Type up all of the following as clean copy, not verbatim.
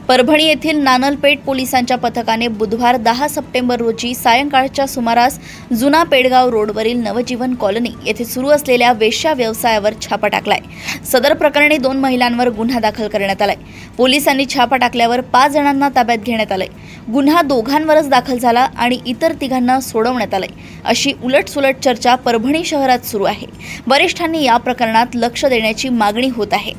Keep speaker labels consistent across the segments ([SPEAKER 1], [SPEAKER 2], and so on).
[SPEAKER 1] परभणी येथील नानलपेठ पोलिसांच्या पथकाने बुधवार 10 सप्टेंबर रोजी सायंकाळच्या सुमारास जुना पेडगाव रोडवरील नवजीवन कॉलनी येथे सुरू असलेल्या वेश्या व्यवसायावर छापा टाकलाय। सदर प्रकरणी 2 महिलांवर गुन्हा दाखल करण्यात आलाय। पोलिसांनी छापा टाकल्यावर 5 जणांना ताब्यात घेण्यात आलंय। गुन्हा दोघांवरच दाखल झाला आणि इतर 3घांना सोडवण्यात आलंय, अशी उलटसुलट चर्चा परभणी शहरात सुरू आहे। वरिष्ठांनी या प्रकरणात लक्ष देण्याची मागणी होत आहे।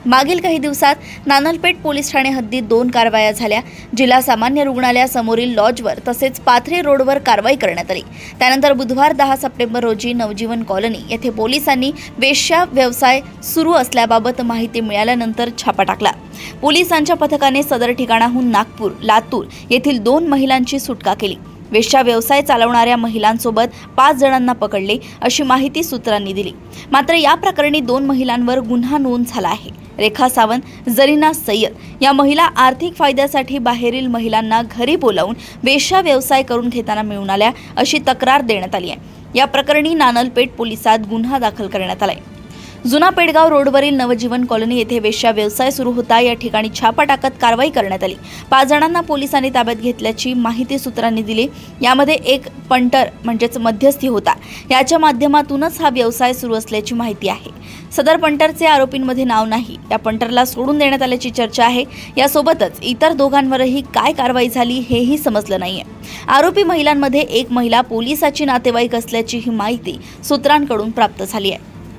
[SPEAKER 1] मागील काही दिवसात नानलपेठ पोलीस ठाणे हद्दीत 2 कारवाया झाल्या। जिल्हा सामान्य रुग्णालयासमोरील लॉजवर तसेच पाथरे रोडवर कारवाई करण्यात आली। त्यानंतर बुधवार 10 सप्टेंबर रोजी नवजीवन कॉलनी येथे पोलिसांनी वेश्या व्यवसाय सुरू असल्याबाबत माहिती मिळाल्यानंतर छापा टाकला। पोलिसांच्या पथकाने सदर ठिकाणाहून नागपूर, लातूर येथील 2 महिलांची सुटका केली। वेश्या व्यवसाय चालवणाऱ्या महिलांसोबत 5 जणांना पकडले, अशी माहिती सूत्रांनी दिली। मात्र या प्रकरणी 2 महिलांवर गुन्हा नोंद झाला आहे। रेखा सावंत, जरीना सय्यद या महिला आर्थिक फायद्यासाठी बाहेरील महिलांना घरी बोलावून वेश्या व्यवसाय करून घेताना मिळून आल्या, अशी तक्रार देण्यात आली आहे। या प्रकरणी नानलपेठ पोलिसात गुन्हा दाखल करण्यात आलाय। जुना पेडगाव रोडवरील नवजीवन कॉलनी येथे वेश्या व्यवसाय सुरू होता। या ठिकाणी छापा टाकत कारवाई करण्यात आली। 5 जणांना पोलिसांनी ताब्यात घेतल्याची माहिती सूत्रांनी दिली। यामध्ये एक पंटर म्हणजेच मध्यस्थी होता। याच्या माध्यमातूनच हा व्यवसाय सुरू असल्याची माहिती आहे। सदर पंटरचे आरोपींमध्ये नाव नाही। या पंटरला सोडून देण्यात आल्याची चर्चा आहे। यासोबतच इतर दोघांवरही काय कारवाई झाली हेही समजलं नाहीये। आरोपी महिलांमध्ये एक महिला पोलिसाची नातेवाईक असल्याची ही माहिती सूत्रांकडून प्राप्त झाली आहे।